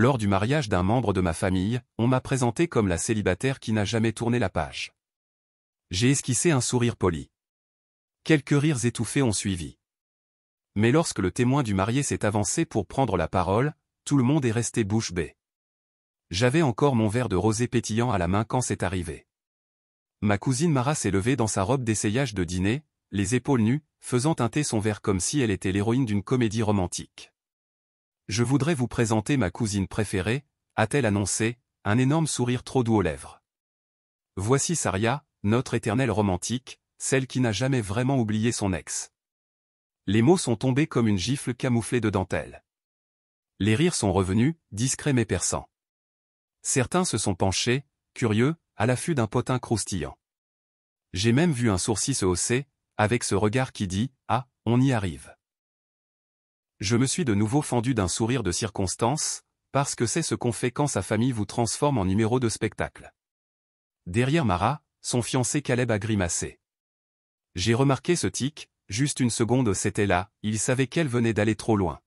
Lors du mariage d'un membre de ma famille, on m'a présenté comme la célibataire qui n'a jamais tourné la page. J'ai esquissé un sourire poli. Quelques rires étouffés ont suivi. Mais lorsque le témoin du marié s'est avancé pour prendre la parole, tout le monde est resté bouche bée. J'avais encore mon verre de rosé pétillant à la main quand c'est arrivé. Ma cousine Mara s'est levée dans sa robe d'essayage de dîner, les épaules nues, faisant teinter son verre comme si elle était l'héroïne d'une comédie romantique. Je voudrais vous présenter ma cousine préférée, a-t-elle annoncé, un énorme sourire trop doux aux lèvres. Voici Saria, notre éternelle romantique, celle qui n'a jamais vraiment oublié son ex. Les mots sont tombés comme une gifle camouflée de dentelle. Les rires sont revenus, discrets mais perçants. Certains se sont penchés, curieux, à l'affût d'un potin croustillant. J'ai même vu un sourcil se hausser, avec ce regard qui dit « Ah, on y arrive ». Je me suis de nouveau fendu d'un sourire de circonstance, parce que c'est ce qu'on fait quand sa famille vous transforme en numéro de spectacle. Derrière Mara, son fiancé Caleb a grimacé. J'ai remarqué ce tic, juste une seconde c'était là, il savait qu'elle venait d'aller trop loin.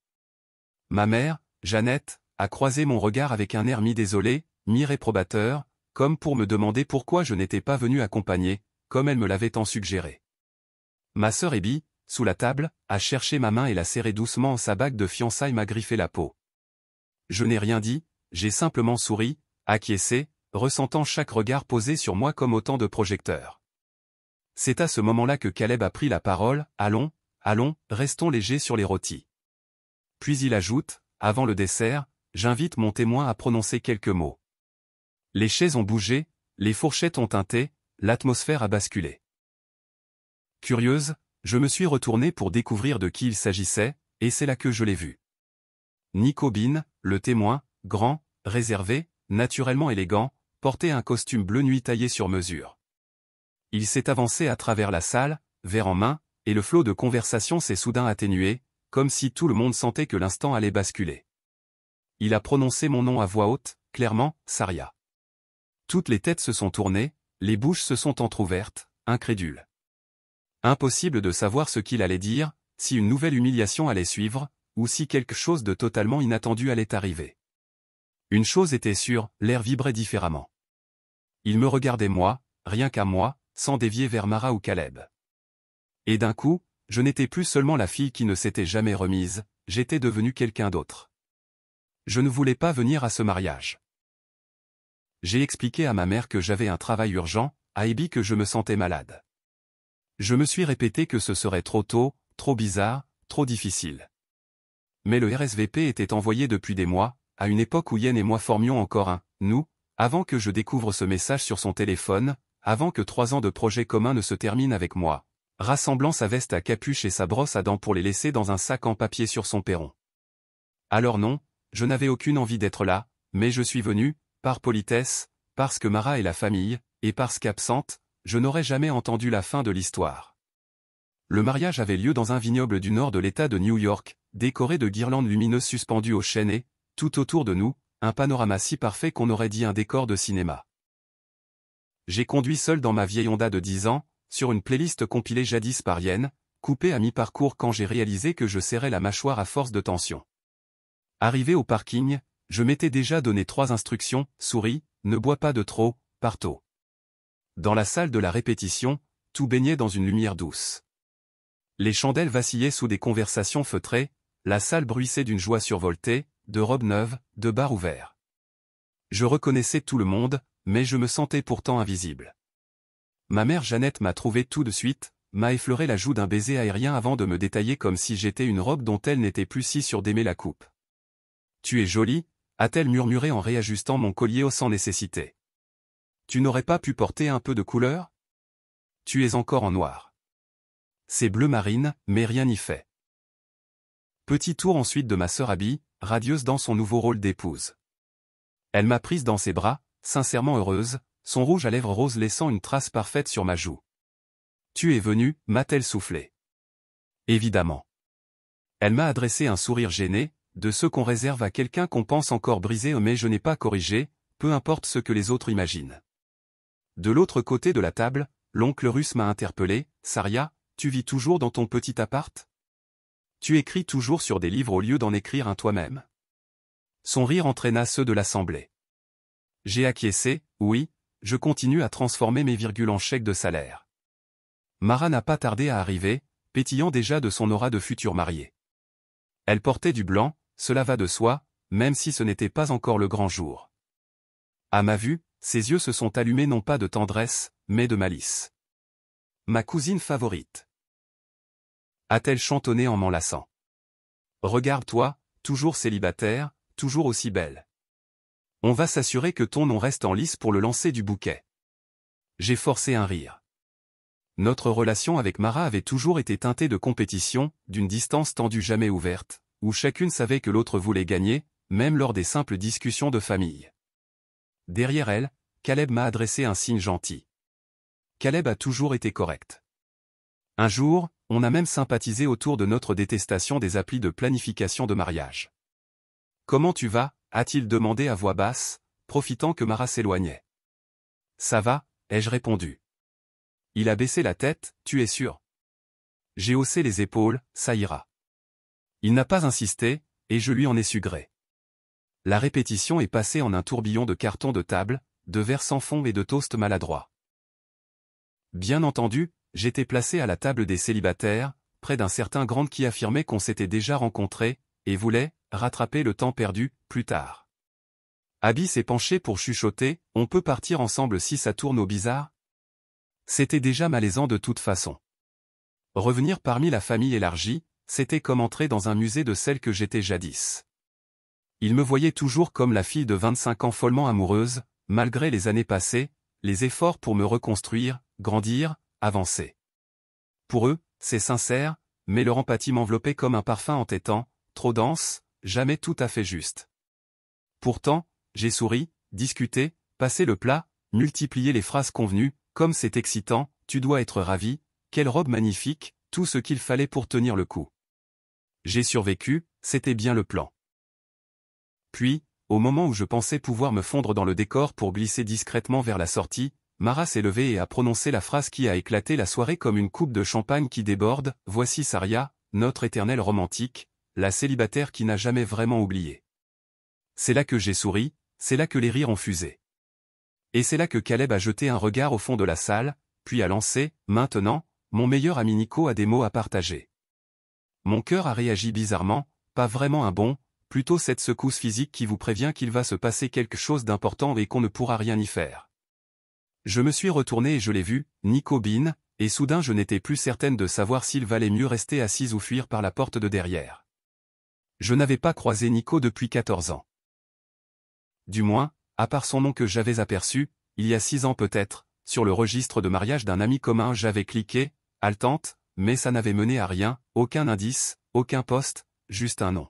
Ma mère, Jeannette, a croisé mon regard avec un air mi-désolé, mi-réprobateur, comme pour me demander pourquoi je n'étais pas venu accompagner, comme elle me l'avait tant suggéré. Ma sœur Abby, sous la table, a cherché ma main et l'a serrée doucement, sa bague de fiançailles m'a griffé la peau. Je n'ai rien dit, j'ai simplement souri, acquiescé, ressentant chaque regard posé sur moi comme autant de projecteurs. C'est à ce moment-là que Caleb a pris la parole, « Allons, allons, restons légers sur les rôtis. » Puis il ajoute, avant le dessert, « J'invite mon témoin à prononcer quelques mots. » Les chaises ont bougé, les fourchettes ont tinté, l'atmosphère a basculé. Curieuse, je me suis retourné pour découvrir de qui il s'agissait, et c'est là que je l'ai vu. Nico Bean, le témoin, grand, réservé, naturellement élégant, portait un costume bleu nuit taillé sur mesure. Il s'est avancé à travers la salle, verre en main, et le flot de conversation s'est soudain atténué, comme si tout le monde sentait que l'instant allait basculer. Il a prononcé mon nom à voix haute, clairement, Saria. Toutes les têtes se sont tournées, les bouches se sont entr'ouvertes, incrédules. Impossible de savoir ce qu'il allait dire, si une nouvelle humiliation allait suivre, ou si quelque chose de totalement inattendu allait arriver. Une chose était sûre, l'air vibrait différemment. Il me regardait moi, rien qu'à moi, sans dévier vers Mara ou Caleb. Et d'un coup, je n'étais plus seulement la fille qui ne s'était jamais remise, j'étais devenu quelqu'un d'autre. Je ne voulais pas venir à ce mariage. J'ai expliqué à ma mère que j'avais un travail urgent, à Abby que je me sentais malade. Je me suis répété que ce serait trop tôt, trop bizarre, trop difficile. Mais le RSVP était envoyé depuis des mois, à une époque où Yen et moi formions encore un « nous », avant que je découvre ce message sur son téléphone, avant que 3 ans de projet commun ne se terminent avec moi, rassemblant sa veste à capuche et sa brosse à dents pour les laisser dans un sac en papier sur son perron. Alors non, je n'avais aucune envie d'être là, mais je suis venu, par politesse, parce que Mara est la famille, et parce qu'absente, je n'aurais jamais entendu la fin de l'histoire. Le mariage avait lieu dans un vignoble du nord de l'État de New York, décoré de guirlandes lumineuses suspendues aux chênes et, tout autour de nous, un panorama si parfait qu'on aurait dit un décor de cinéma. J'ai conduit seul dans ma vieille Honda de 10 ans, sur une playlist compilée jadis par Yen, coupée à mi-parcours quand j'ai réalisé que je serrais la mâchoire à force de tension. Arrivé au parking, je m'étais déjà donné 3 instructions, souris, ne bois pas de trop, pars tôt. Dans la salle de la répétition, tout baignait dans une lumière douce. Les chandelles vacillaient sous des conversations feutrées, la salle bruissait d'une joie survoltée, de robes neuves, de bars ouverts. Je reconnaissais tout le monde, mais je me sentais pourtant invisible. Ma mère Jeannette m'a trouvé tout de suite, m'a effleuré la joue d'un baiser aérien avant de me détailler comme si j'étais une robe dont elle n'était plus si sûre d'aimer la coupe. « Tu es jolie », a-t-elle murmuré en réajustant mon collier sans nécessité. « Tu n'aurais pas pu porter un peu de couleur ? Tu es encore en noir. » C'est bleu marine, mais rien n'y fait. Petit tour ensuite de ma sœur Abby, radieuse dans son nouveau rôle d'épouse. Elle m'a prise dans ses bras, sincèrement heureuse, son rouge à lèvres rose laissant une trace parfaite sur ma joue. « Tu es venu » m'a-t-elle soufflé. Évidemment. Elle m'a adressé un sourire gêné, de ceux qu'on réserve à quelqu'un qu'on pense encore brisé mais je n'ai pas corrigé, peu importe ce que les autres imaginent. De l'autre côté de la table, l'oncle russe m'a interpellé, « Saria, tu vis toujours dans ton petit appart ? Tu écris toujours sur des livres au lieu d'en écrire un toi-même ? Son rire entraîna ceux de l'assemblée. J'ai acquiescé, oui, je continue à transformer mes virgules en chèques de salaire. Mara n'a pas tardé à arriver, pétillant déjà de son aura de future mariée. Elle portait du blanc, cela va de soi, même si ce n'était pas encore le grand jour. À ma vue, ses yeux se sont allumés non pas de tendresse, mais de malice. Ma cousine favorite. A-t-elle chantonné en m'enlaçant. Regarde-toi, toujours célibataire, toujours aussi belle. On va s'assurer que ton nom reste en lice pour le lancer du bouquet. J'ai forcé un rire. Notre relation avec Mara avait toujours été teintée de compétition, d'une distance tendue jamais ouverte, où chacune savait que l'autre voulait gagner, même lors des simples discussions de famille. Derrière elle, Caleb m'a adressé un signe gentil. Caleb a toujours été correct. Un jour, on a même sympathisé autour de notre détestation des applis de planification de mariage. « Comment tu vas » a-t-il demandé à voix basse, profitant que Mara s'éloignait. « Ça va » ai-je répondu. Il a baissé la tête, « Tu es sûr ?» J'ai haussé les épaules, « Ça ira ». Il n'a pas insisté, et je lui en ai su gré. La répétition est passée en un tourbillon de cartons de table, de verres sans fond et de toasts maladroits. Bien entendu, j'étais placé à la table des célibataires, près d'un certain Grant qui affirmait qu'on s'était déjà rencontrés, et voulait rattraper le temps perdu, plus tard. Abby s'est penché pour chuchoter, « On peut partir ensemble si ça tourne au bizarre ?» C'était déjà malaisant de toute façon. Revenir parmi la famille élargie, c'était comme entrer dans un musée de celle que j'étais jadis. Ils me voyaient toujours comme la fille de 25 ans follement amoureuse, malgré les années passées, les efforts pour me reconstruire, grandir, avancer. Pour eux, c'est sincère, mais leur empathie m'enveloppait comme un parfum entêtant, trop dense, jamais tout à fait juste. Pourtant, j'ai souri, discuté, passé le plat, multiplié les phrases convenues, comme c'est excitant, tu dois être ravi, quelle robe magnifique, tout ce qu'il fallait pour tenir le coup. J'ai survécu, c'était bien le plan. Puis, au moment où je pensais pouvoir me fondre dans le décor pour glisser discrètement vers la sortie, Mara s'est levée et a prononcé la phrase qui a éclaté la soirée comme une coupe de champagne qui déborde, « Voici Saria, notre éternelle romantique, la célibataire qui n'a jamais vraiment oublié. » C'est là que j'ai souri, c'est là que les rires ont fusé. Et c'est là que Caleb a jeté un regard au fond de la salle, puis a lancé, « Maintenant, mon meilleur ami Nico a des mots à partager. » Mon cœur a réagi bizarrement, pas vraiment un bon, plutôt cette secousse physique qui vous prévient qu'il va se passer quelque chose d'important et qu'on ne pourra rien y faire. Je me suis retourné et je l'ai vu, Nico Bean, et soudain je n'étais plus certaine de savoir s'il valait mieux rester assise ou fuir par la porte de derrière. Je n'avais pas croisé Nico depuis 14 ans. Du moins, à part son nom que j'avais aperçu, il y a 6 ans peut-être, sur le registre de mariage d'un ami commun j'avais cliqué, haletante, mais ça n'avait mené à rien, aucun indice, aucun poste, juste un nom.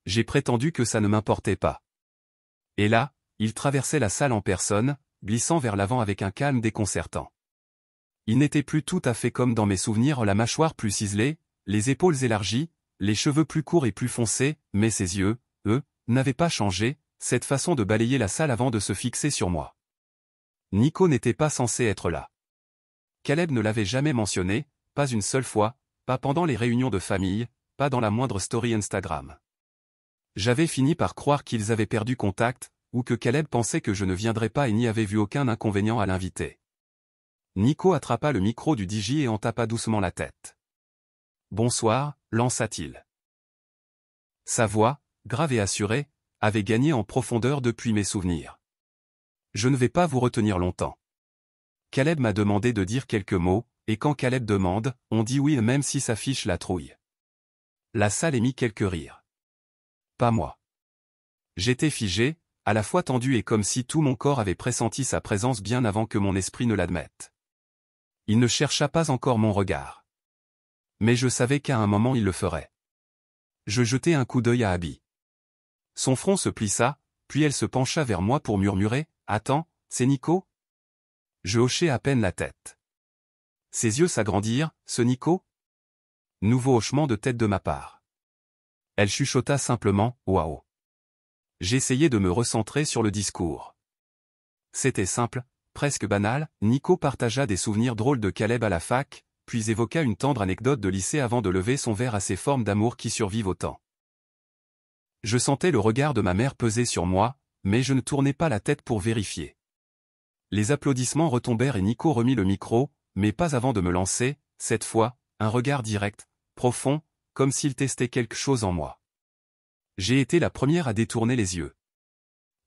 J'ai prétendu que ça ne m'importait pas. Et là, il traversait la salle en personne, glissant vers l'avant avec un calme déconcertant. Il n'était plus tout à fait comme dans mes souvenirs, la mâchoire plus ciselée, les épaules élargies, les cheveux plus courts et plus foncés, mais ses yeux, eux, n'avaient pas changé, cette façon de balayer la salle avant de se fixer sur moi. Nico n'était pas censé être là. Caleb ne l'avait jamais mentionné, pas une seule fois, pas pendant les réunions de famille, pas dans la moindre story Instagram. J'avais fini par croire qu'ils avaient perdu contact, ou que Caleb pensait que je ne viendrais pas et n'y avait vu aucun inconvénient à l'inviter. Nico attrapa le micro du DJ et en tapa doucement la tête. « Bonsoir » lança-t-il. Sa voix, grave et assurée, avait gagné en profondeur depuis mes souvenirs. « Je ne vais pas vous retenir longtemps. » Caleb m'a demandé de dire quelques mots, et quand Caleb demande, on dit oui même si ça fiche la trouille. La salle émit quelques rires. Pas moi. J'étais figé, à la fois tendu et comme si tout mon corps avait pressenti sa présence bien avant que mon esprit ne l'admette. Il ne chercha pas encore mon regard. Mais je savais qu'à un moment il le ferait. Je jetai un coup d'œil à Abby. Son front se plissa, puis elle se pencha vers moi pour murmurer, « Attends, c'est Nico ?» Je hochai à peine la tête. Ses yeux s'agrandirent, « Ce Nico ?» Nouveau hochement de tête de ma part. Elle chuchota simplement, « Waouh !» J'essayais de me recentrer sur le discours. C'était simple, presque banal, Nico partagea des souvenirs drôles de Caleb à la fac, puis évoqua une tendre anecdote de lycée avant de lever son verre à ces formes d'amour qui survivent au temps. Je sentais le regard de ma mère peser sur moi, mais je ne tournais pas la tête pour vérifier. Les applaudissements retombèrent et Nico remit le micro, mais pas avant de me lancer, cette fois, un regard direct, profond, comme s'il testait quelque chose en moi. J'ai été la première à détourner les yeux.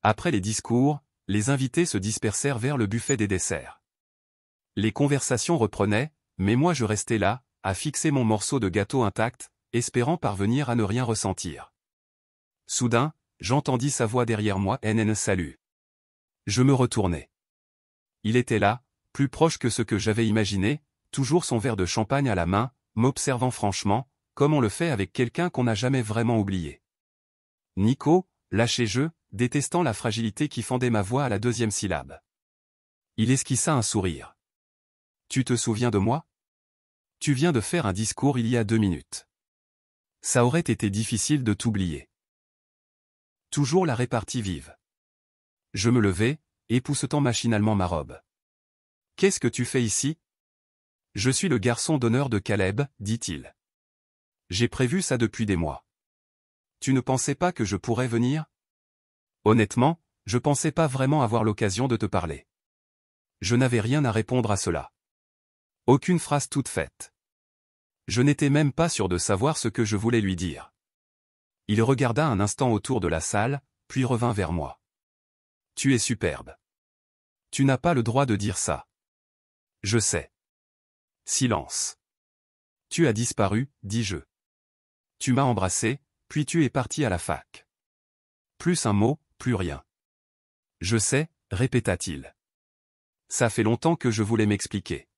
Après les discours, les invités se dispersèrent vers le buffet des desserts. Les conversations reprenaient, mais moi je restais là, à fixer mon morceau de gâteau intact, espérant parvenir à ne rien ressentir. Soudain, j'entendis sa voix derrière moi. Salut. Je me retournai. Il était là, plus proche que ce que j'avais imaginé, toujours son verre de champagne à la main, m'observant franchement, comme on le fait avec quelqu'un qu'on n'a jamais vraiment oublié. Nico, lâché-je, détestant la fragilité qui fendait ma voix à la deuxième syllabe. Il esquissa un sourire. Tu te souviens de moi? Tu viens de faire un discours il y a 2 minutes. Ça aurait été difficile de t'oublier. Toujours la répartie vive. Je me levai, époussetant machinalement ma robe. Qu'est-ce que tu fais ici? Je suis le garçon d'honneur de Caleb, dit-il. J'ai prévu ça depuis des mois. Tu ne pensais pas que je pourrais venir? Honnêtement, je pensais pas vraiment avoir l'occasion de te parler. Je n'avais rien à répondre à cela. Aucune phrase toute faite. Je n'étais même pas sûr de savoir ce que je voulais lui dire. Il regarda un instant autour de la salle, puis revint vers moi. Tu es superbe. Tu n'as pas le droit de dire ça. Je sais. Silence. Tu as disparu, dis-je. Tu m'as embrassé, puis tu es parti à la fac. Plus un mot, plus rien. Je sais, répéta-t-il. Ça fait longtemps que je voulais m'expliquer.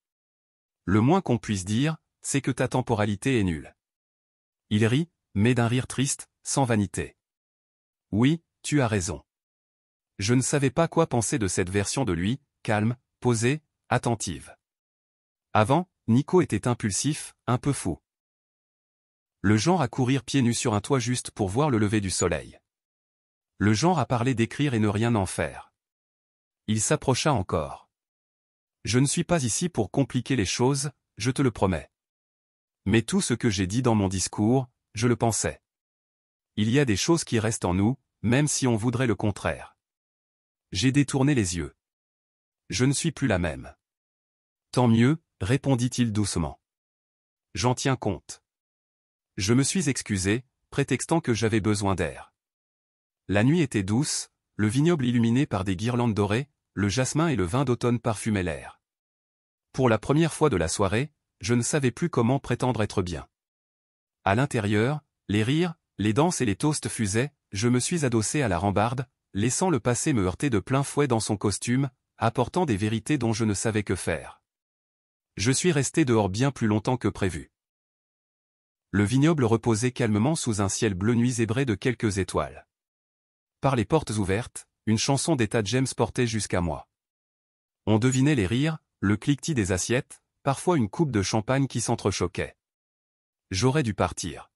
Le moins qu'on puisse dire, c'est que ta temporalité est nulle. Il rit, mais d'un rire triste, sans vanité. Oui, tu as raison. Je ne savais pas quoi penser de cette version de lui, calme, posée, attentive. Avant, Nico était impulsif, un peu fou. Le genre à courir pieds nus sur un toit juste pour voir le lever du soleil. Le genre à parler d'écrire et ne rien en faire. Il s'approcha encore. Je ne suis pas ici pour compliquer les choses, je te le promets. Mais tout ce que j'ai dit dans mon discours, je le pensais. Il y a des choses qui restent en nous, même si on voudrait le contraire. J'ai détourné les yeux. Je ne suis plus la même. Tant mieux, répondit-il doucement. J'en tiens compte. Je me suis excusé, prétextant que j'avais besoin d'air. La nuit était douce, le vignoble illuminé par des guirlandes dorées, le jasmin et le vin d'automne parfumaient l'air. Pour la première fois de la soirée, je ne savais plus comment prétendre être bien. À l'intérieur, les rires, les danses et les toasts fusaient, je me suis adossé à la rambarde, laissant le passé me heurter de plein fouet dans son costume, apportant des vérités dont je ne savais que faire. Je suis resté dehors bien plus longtemps que prévu. Le vignoble reposait calmement sous un ciel bleu nuit zébré de quelques étoiles. Par les portes ouvertes, une chanson d'Etta James portait jusqu'à moi. On devinait les rires, le cliquetis des assiettes, parfois une coupe de champagne qui s'entrechoquait. J'aurais dû partir.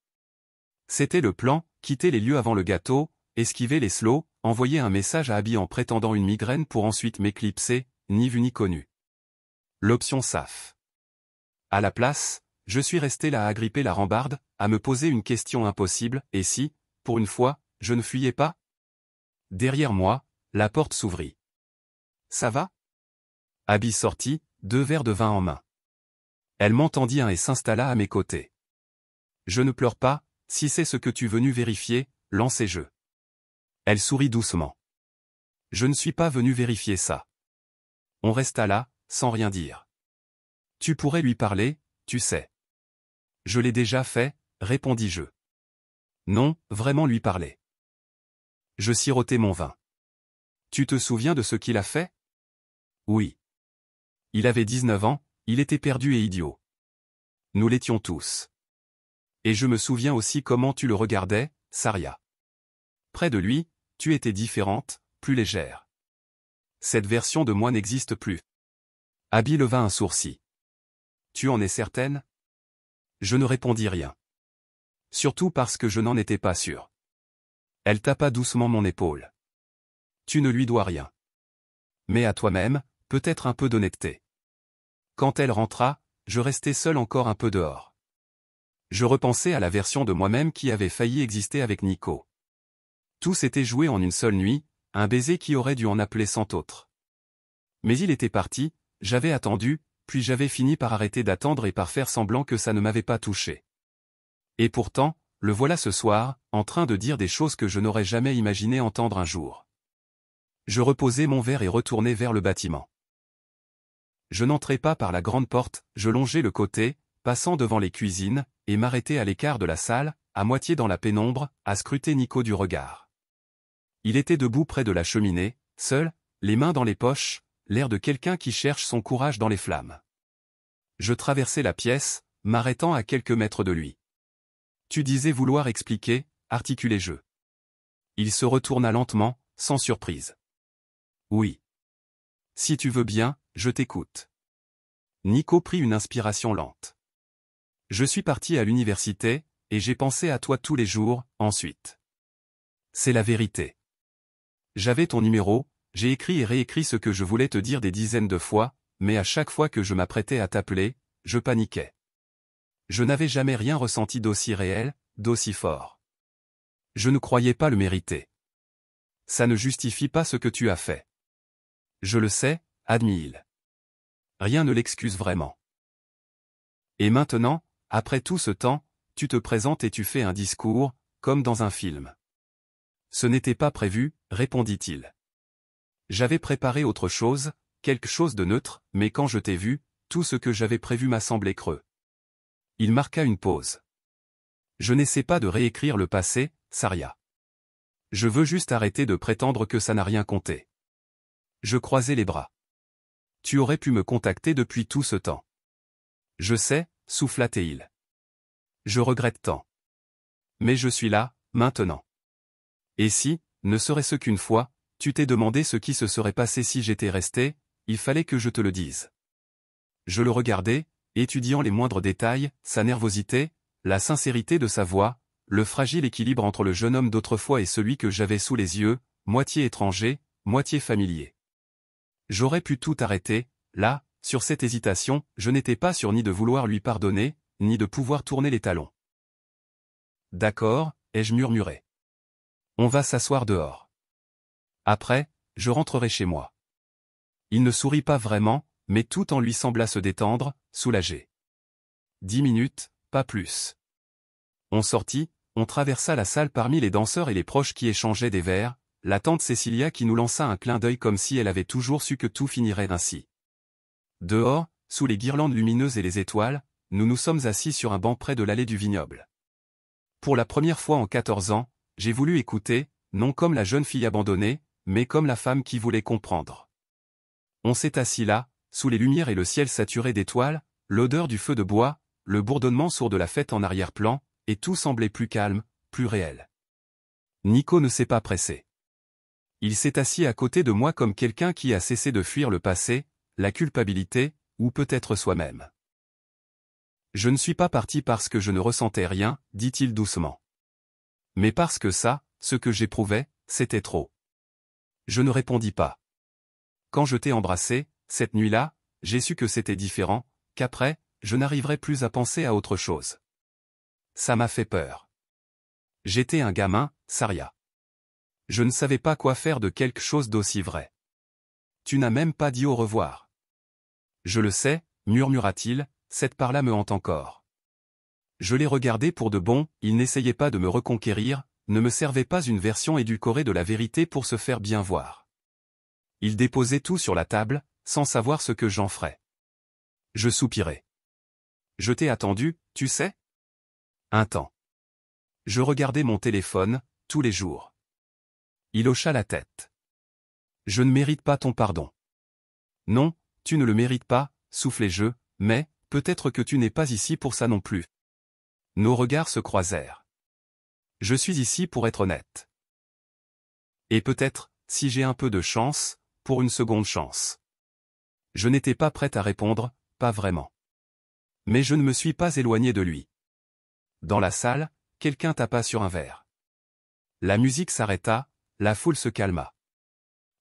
C'était le plan, quitter les lieux avant le gâteau, esquiver les slows, envoyer un message à Abby en prétendant une migraine pour ensuite m'éclipser, ni vu ni connu. L'option SAF. À la place, je suis resté là à agripper la rambarde, à me poser une question impossible, et si, pour une fois, je ne fuyais pas? Derrière moi, la porte s'ouvrit. Ça va? Abby sortit, 2 verres de vin en main. Elle m'entendit et s'installa à mes côtés. Je ne pleure pas, si c'est ce que tu es venu vérifier, lancai-je. Elle sourit doucement. Je ne suis pas venu vérifier ça. On resta là, sans rien dire. Tu pourrais lui parler, tu sais. Je l'ai déjà fait, répondis-je. Non, vraiment lui parler. Je sirotai mon vin. Tu te souviens de ce qu'il a fait? Oui. Il avait 19 ans, il était perdu et idiot. Nous l'étions tous. Et je me souviens aussi comment tu le regardais, Saria. Près de lui, tu étais différente, plus légère. Cette version de moi n'existe plus. Abby leva un sourcil. Tu en es certaine? Je ne répondis rien. Surtout parce que je n'en étais pas sûr. Elle tapa doucement mon épaule. Tu ne lui dois rien. Mais à toi-même, peut-être un peu d'honnêteté. Quand elle rentra, je restai seul encore un peu dehors. Je repensais à la version de moi-même qui avait failli exister avec Nico. Tout s'était joué en une seule nuit, un baiser qui aurait dû en appeler 100 autres. Mais il était parti, j'avais attendu, puis j'avais fini par arrêter d'attendre et par faire semblant que ça ne m'avait pas touché. Et pourtant, le voilà ce soir, en train de dire des choses que je n'aurais jamais imaginé entendre un jour. Je reposai mon verre et retournai vers le bâtiment. Je n'entrai pas par la grande porte, je longeai le côté, passant devant les cuisines, et m'arrêtai à l'écart de la salle, à moitié dans la pénombre, à scruter Nico du regard. Il était debout près de la cheminée, seul, les mains dans les poches, l'air de quelqu'un qui cherche son courage dans les flammes. Je traversai la pièce, m'arrêtant à quelques mètres de lui. Tu disais vouloir expliquer, articulai-je. Il se retourna lentement, sans surprise. Oui. Si tu veux bien, je t'écoute. Nico prit une inspiration lente. Je suis parti à l'université, et j'ai pensé à toi tous les jours, ensuite. C'est la vérité. J'avais ton numéro, j'ai écrit et réécrit ce que je voulais te dire des dizaines de fois, mais à chaque fois que je m'apprêtais à t'appeler, je paniquais. Je n'avais jamais rien ressenti d'aussi réel, d'aussi fort. Je ne croyais pas le mériter. Ça ne justifie pas ce que tu as fait. Je le sais, admis-il. Rien ne l'excuse vraiment. Et maintenant, après tout ce temps, tu te présentes et tu fais un discours, comme dans un film. Ce n'était pas prévu, répondit-il. J'avais préparé autre chose, quelque chose de neutre, mais quand je t'ai vu, tout ce que j'avais prévu m'a semblé creux. Il marqua une pause. Je n'essaie pas de réécrire le passé, Saria. Je veux juste arrêter de prétendre que ça n'a rien compté. Je croisai les bras. Tu aurais pu me contacter depuis tout ce temps. Je sais, souffla-t-il. Je regrette tant. Mais je suis là, maintenant. Et si, ne serait-ce qu'une fois, tu t'es demandé ce qui se serait passé si j'étais resté, il fallait que je te le dise. Je le regardais, étudiant les moindres détails, sa nervosité, la sincérité de sa voix, le fragile équilibre entre le jeune homme d'autrefois et celui que j'avais sous les yeux, moitié étranger, moitié familier. J'aurais pu tout arrêter, là, sur cette hésitation, je n'étais pas sûr ni de vouloir lui pardonner, ni de pouvoir tourner les talons. D'accord, ai-je murmuré. On va s'asseoir dehors. Après, je rentrerai chez moi. Il ne sourit pas vraiment, mais tout en lui sembla se détendre, soulagé. 10 minutes, pas plus. On sortit, on traversa la salle parmi les danseurs et les proches qui échangeaient des verres, la tante Cécilia qui nous lança un clin d'œil comme si elle avait toujours su que tout finirait ainsi. Dehors, sous les guirlandes lumineuses et les étoiles, nous nous sommes assis sur un banc près de l'allée du vignoble. Pour la première fois en 14 ans, j'ai voulu écouter, non comme la jeune fille abandonnée, mais comme la femme qui voulait comprendre. On s'est assis là, sous les lumières et le ciel saturé d'étoiles, l'odeur du feu de bois, le bourdonnement sourd de la fête en arrière-plan, et tout semblait plus calme, plus réel. Nico ne s'est pas pressé. Il s'est assis à côté de moi comme quelqu'un qui a cessé de fuir le passé, la culpabilité, ou peut-être soi-même. Je ne suis pas parti parce que je ne ressentais rien, dit-il doucement. Mais parce que ça, ce que j'éprouvais, c'était trop. Je ne répondis pas. Quand je t'ai embrassé, cette nuit-là, j'ai su que c'était différent, qu'après, je n'arriverais plus à penser à autre chose. Ça m'a fait peur. J'étais un gamin, Saria. Je ne savais pas quoi faire de quelque chose d'aussi vrai. Tu n'as même pas dit au revoir. Je le sais, murmura-t-il, cette part-là me hante encore. Je l'ai regardé pour de bon, il n'essayait pas de me reconquérir, ne me servait pas une version édulcorée de la vérité pour se faire bien voir. Il déposait tout sur la table, sans savoir ce que j'en ferais. Je soupirai. Je t'ai attendu, tu sais? Un temps. Je regardais mon téléphone, tous les jours. Il hocha la tête. Je ne mérite pas ton pardon. Non, tu ne le mérites pas, soufflai-je, mais, peut-être que tu n'es pas ici pour ça non plus. Nos regards se croisèrent. Je suis ici pour être honnête. Et peut-être, si j'ai un peu de chance, pour une seconde chance. Je n'étais pas prête à répondre, pas vraiment. Mais je ne me suis pas éloigné de lui. Dans la salle, quelqu'un tapa sur un verre. La musique s'arrêta, la foule se calma.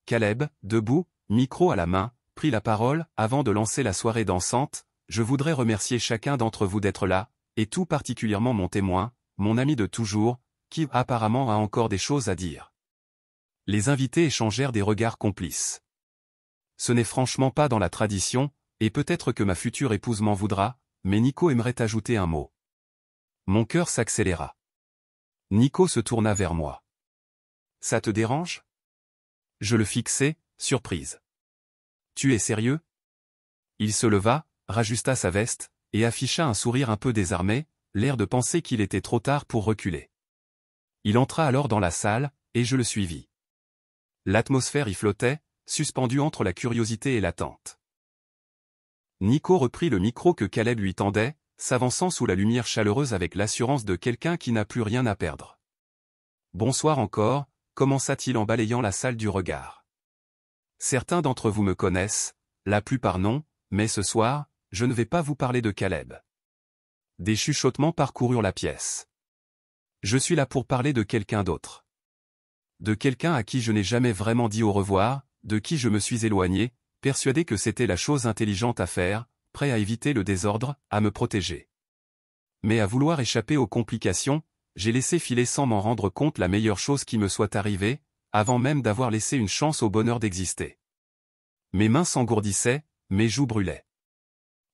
Caleb, debout, micro à la main, prit la parole, avant de lancer la soirée dansante. Je voudrais remercier chacun d'entre vous d'être là, et tout particulièrement mon témoin, mon ami de toujours, qui apparemment a encore des choses à dire. Les invités échangèrent des regards complices. Ce n'est franchement pas dans la tradition, et peut-être que ma future épouse m'en voudra, mais Nico aimerait ajouter un mot. Mon cœur s'accéléra. Nico se tourna vers moi. « Ça te dérange ?» Je le fixai, surprise. « Tu es sérieux ?» Il se leva, rajusta sa veste, et afficha un sourire un peu désarmé, l'air de penser qu'il était trop tard pour reculer. Il entra alors dans la salle, et je le suivis. L'atmosphère y flottait, suspendue entre la curiosité et l'attente. Nico reprit le micro que Caleb lui tendait, s'avançant sous la lumière chaleureuse avec l'assurance de quelqu'un qui n'a plus rien à perdre. « Bonsoir encore », commença-t-il en balayant la salle du regard. « Certains d'entre vous me connaissent, la plupart non, mais ce soir, je ne vais pas vous parler de Caleb. » Des chuchotements parcoururent la pièce. « Je suis là pour parler de quelqu'un d'autre. De quelqu'un à qui je n'ai jamais vraiment dit au revoir, de qui je me suis éloigné, persuadé que c'était la chose intelligente à faire, prêt à éviter le désordre, à me protéger. Mais à vouloir échapper aux complications, j'ai laissé filer sans m'en rendre compte la meilleure chose qui me soit arrivée, avant même d'avoir laissé une chance au bonheur d'exister. Mes mains s'engourdissaient, mes joues brûlaient.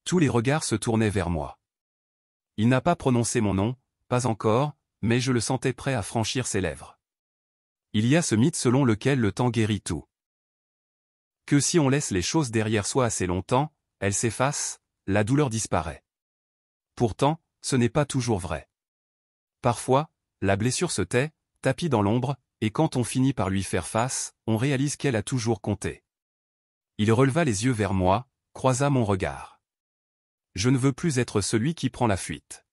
Tous les regards se tournaient vers moi. Il n'a pas prononcé mon nom, pas encore, mais je le sentais prêt à franchir ses lèvres. Il y a ce mythe selon lequel le temps guérit tout. Que si on laisse les choses derrière soi assez longtemps, elles s'effacent, la douleur disparaît. Pourtant, ce n'est pas toujours vrai. Parfois, la blessure se tait, tapis dans l'ombre, et quand on finit par lui faire face, on réalise qu'elle a toujours compté. Il releva les yeux vers moi, croisa mon regard. Je ne veux plus être celui qui prend la fuite.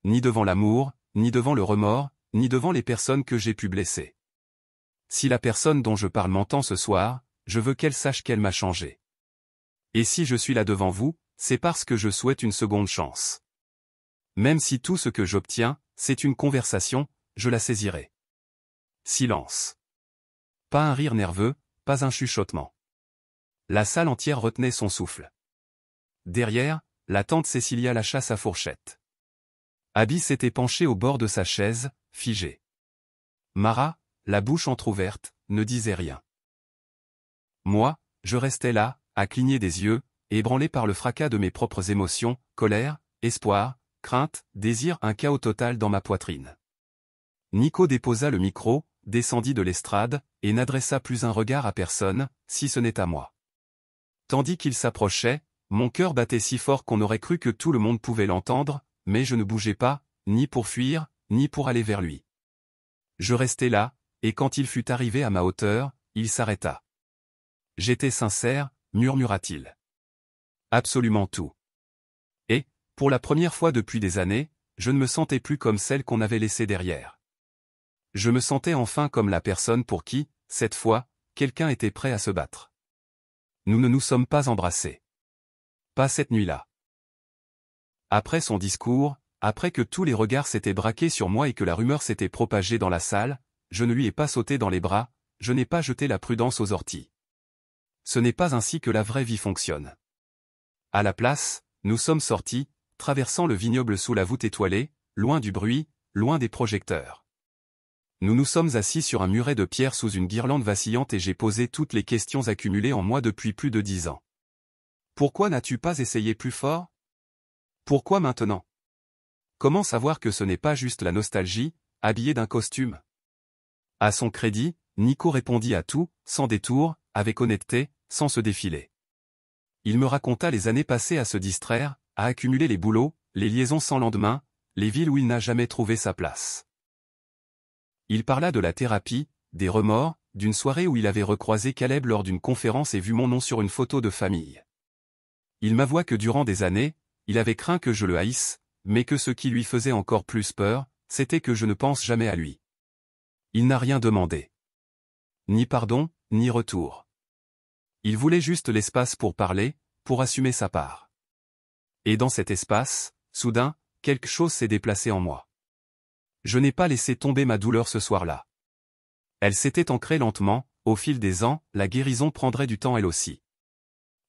Ni devant l'amour, ni devant le remords, ni devant les personnes que j'ai pu blesser. Si la personne dont je parle m'entend ce soir, je veux qu'elle sache qu'elle m'a changé. Et si je suis là devant vous, c'est parce que je souhaite une seconde chance. Même si tout ce que j'obtiens, c'est une conversation, je la saisirai. Silence. Pas un rire nerveux, pas un chuchotement. La salle entière retenait son souffle. Derrière, la tante Cécilia lâcha sa fourchette. Abby s'était penchée au bord de sa chaise, figée. Mara, la bouche entr'ouverte, ne disait rien. Moi, je restais là, à cligner des yeux, ébranlé par le fracas de mes propres émotions, colère, espoir, crainte, désir, un chaos total dans ma poitrine. Nico déposa le micro, descendit de l'estrade, et n'adressa plus un regard à personne, si ce n'est à moi. Tandis qu'il s'approchait, mon cœur battait si fort qu'on aurait cru que tout le monde pouvait l'entendre, mais je ne bougeais pas, ni pour fuir, ni pour aller vers lui. Je restais là, et quand il fut arrivé à ma hauteur, il s'arrêta. « J'étais sincère », murmura-t-il. « Absolument tout. » Et, pour la première fois depuis des années, je ne me sentais plus comme celle qu'on avait laissée derrière. Je me sentais enfin comme la personne pour qui, cette fois, quelqu'un était prêt à se battre. Nous ne nous sommes pas embrassés. Pas cette nuit-là. Après son discours, après que tous les regards s'étaient braqués sur moi et que la rumeur s'était propagée dans la salle, je ne lui ai pas sauté dans les bras, je n'ai pas jeté la prudence aux orties. Ce n'est pas ainsi que la vraie vie fonctionne. À la place, nous sommes sortis, traversant le vignoble sous la voûte étoilée, loin du bruit, loin des projecteurs. Nous nous sommes assis sur un muret de pierre sous une guirlande vacillante et j'ai posé toutes les questions accumulées en moi depuis plus de 10 ans. Pourquoi n'as-tu pas essayé plus fort? Pourquoi maintenant? Comment savoir que ce n'est pas juste la nostalgie, habillée d'un costume? À son crédit, Nico répondit à tout, sans détour, avec honnêteté, sans se défiler. Il me raconta les années passées à se distraire, à accumuler les boulots, les liaisons sans lendemain, les villes où il n'a jamais trouvé sa place. Il parla de la thérapie, des remords, d'une soirée où il avait recroisé Caleb lors d'une conférence et vu mon nom sur une photo de famille. Il m'avoua que durant des années, il avait craint que je le haïsse, mais que ce qui lui faisait encore plus peur, c'était que je ne pense jamais à lui. Il n'a rien demandé. Ni pardon, ni retour. Il voulait juste l'espace pour parler, pour assumer sa part. Et dans cet espace, soudain, quelque chose s'est déplacé en moi. Je n'ai pas laissé tomber ma douleur ce soir-là. Elle s'était ancrée lentement, au fil des ans, la guérison prendrait du temps elle aussi.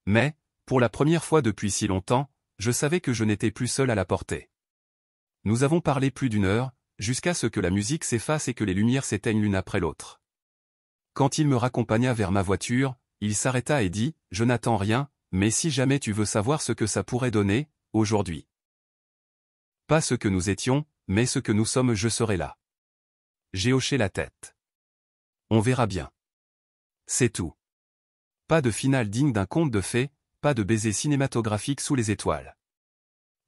Mais, pour la première fois depuis si longtemps, je savais que je n'étais plus seul à la porter. Nous avons parlé plus d'1 heure, jusqu'à ce que la musique s'efface et que les lumières s'éteignent l'une après l'autre. Quand il me raccompagna vers ma voiture, il s'arrêta et dit, « Je n'attends rien, mais si jamais tu veux savoir ce que ça pourrait donner, aujourd'hui. Pas ce que nous étions, mais ce que nous sommes, je serai là. » J'ai hoché la tête. On verra bien. C'est tout. Pas de finale digne d'un conte de fées, pas de baiser cinématographique sous les étoiles.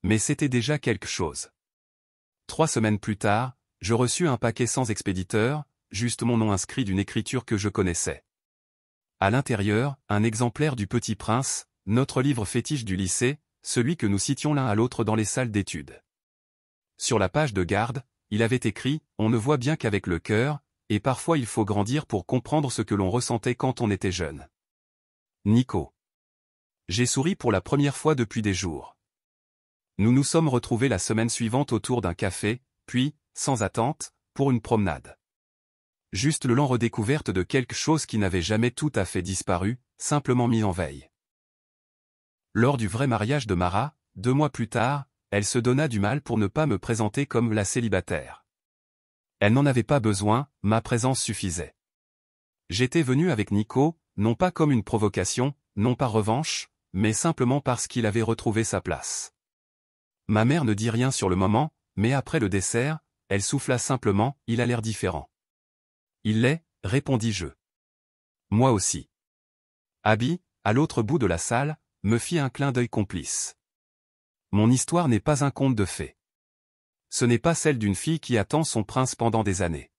Mais c'était déjà quelque chose. 3 semaines plus tard, je reçus un paquet sans expéditeur, juste mon nom inscrit d'une écriture que je connaissais. À l'intérieur, un exemplaire du Petit Prince, notre livre fétiche du lycée, celui que nous citions l'un à l'autre dans les salles d'études. Sur la page de garde, il avait écrit « On ne voit bien qu'avec le cœur, et parfois il faut grandir pour comprendre ce que l'on ressentait quand on était jeune. » Nico. J'ai souri pour la première fois depuis des jours. Nous nous sommes retrouvés la semaine suivante autour d'un café, puis, sans attente, pour une promenade. Juste le lent redécouverte de quelque chose qui n'avait jamais tout à fait disparu, simplement mis en veille. Lors du vrai mariage de Mara, 2 mois plus tard, elle se donna du mal pour ne pas me présenter comme la célibataire. Elle n'en avait pas besoin, ma présence suffisait. J'étais venu avec Nico, non pas comme une provocation, non par revanche, mais simplement parce qu'il avait retrouvé sa place. Ma mère ne dit rien sur le moment, mais après le dessert, elle souffla simplement, « Il a l'air différent. » « Il l'est, » répondis-je. Moi aussi. Abby, à l'autre bout de la salle, me fit un clin d'œil complice. Mon histoire n'est pas un conte de fées. Ce n'est pas celle d'une fille qui attend son prince pendant des années.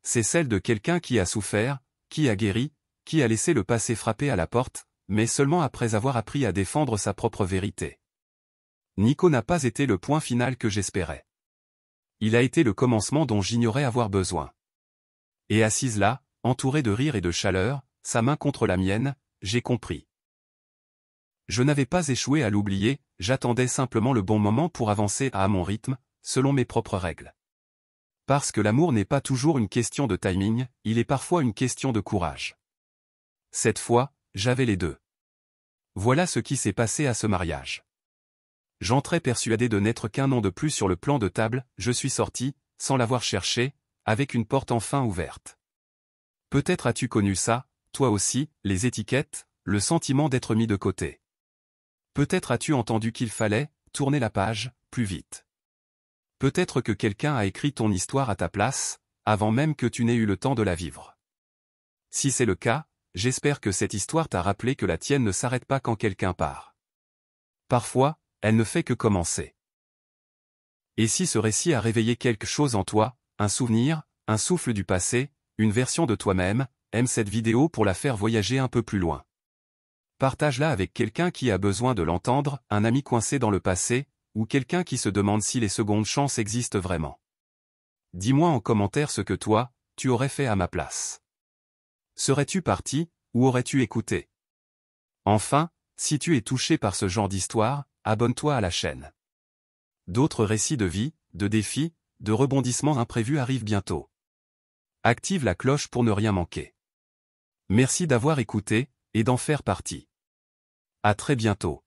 C'est celle de quelqu'un qui a souffert, qui a guéri, qui a laissé le passé frapper à la porte, mais seulement après avoir appris à défendre sa propre vérité. Nico n'a pas été le point final que j'espérais. Il a été le commencement dont j'ignorais avoir besoin. Et assise là, entourée de rire et de chaleur, sa main contre la mienne, j'ai compris. Je n'avais pas échoué à l'oublier, j'attendais simplement le bon moment pour avancer à mon rythme, selon mes propres règles. Parce que l'amour n'est pas toujours une question de timing, il est parfois une question de courage. Cette fois, j'avais les deux. Voilà ce qui s'est passé à ce mariage. J'entrais persuadé de n'être qu'un nom de plus sur le plan de table, je suis sorti, sans l'avoir cherché, avec une porte enfin ouverte. Peut-être as-tu connu ça, toi aussi, les étiquettes, le sentiment d'être mis de côté. Peut-être as-tu entendu qu'il fallait tourner la page, plus vite. Peut-être que quelqu'un a écrit ton histoire à ta place, avant même que tu n'aies eu le temps de la vivre. Si c'est le cas, j'espère que cette histoire t'a rappelé que la tienne ne s'arrête pas quand quelqu'un part. Parfois, elle ne fait que commencer. Et si ce récit a réveillé quelque chose en toi, un souvenir, un souffle du passé, une version de toi-même, aime cette vidéo pour la faire voyager un peu plus loin. Partage-la avec quelqu'un qui a besoin de l'entendre, un ami coincé dans le passé, ou quelqu'un qui se demande si les secondes chances existent vraiment. Dis-moi en commentaire ce que toi, tu aurais fait à ma place. Serais-tu parti, ou aurais-tu écouté? Enfin, si tu es touché par ce genre d'histoire, abonne-toi à la chaîne. D'autres récits de vie, de défis, de rebondissements imprévus arrivent bientôt. Active la cloche pour ne rien manquer. Merci d'avoir écouté, et d'en faire partie. À très bientôt.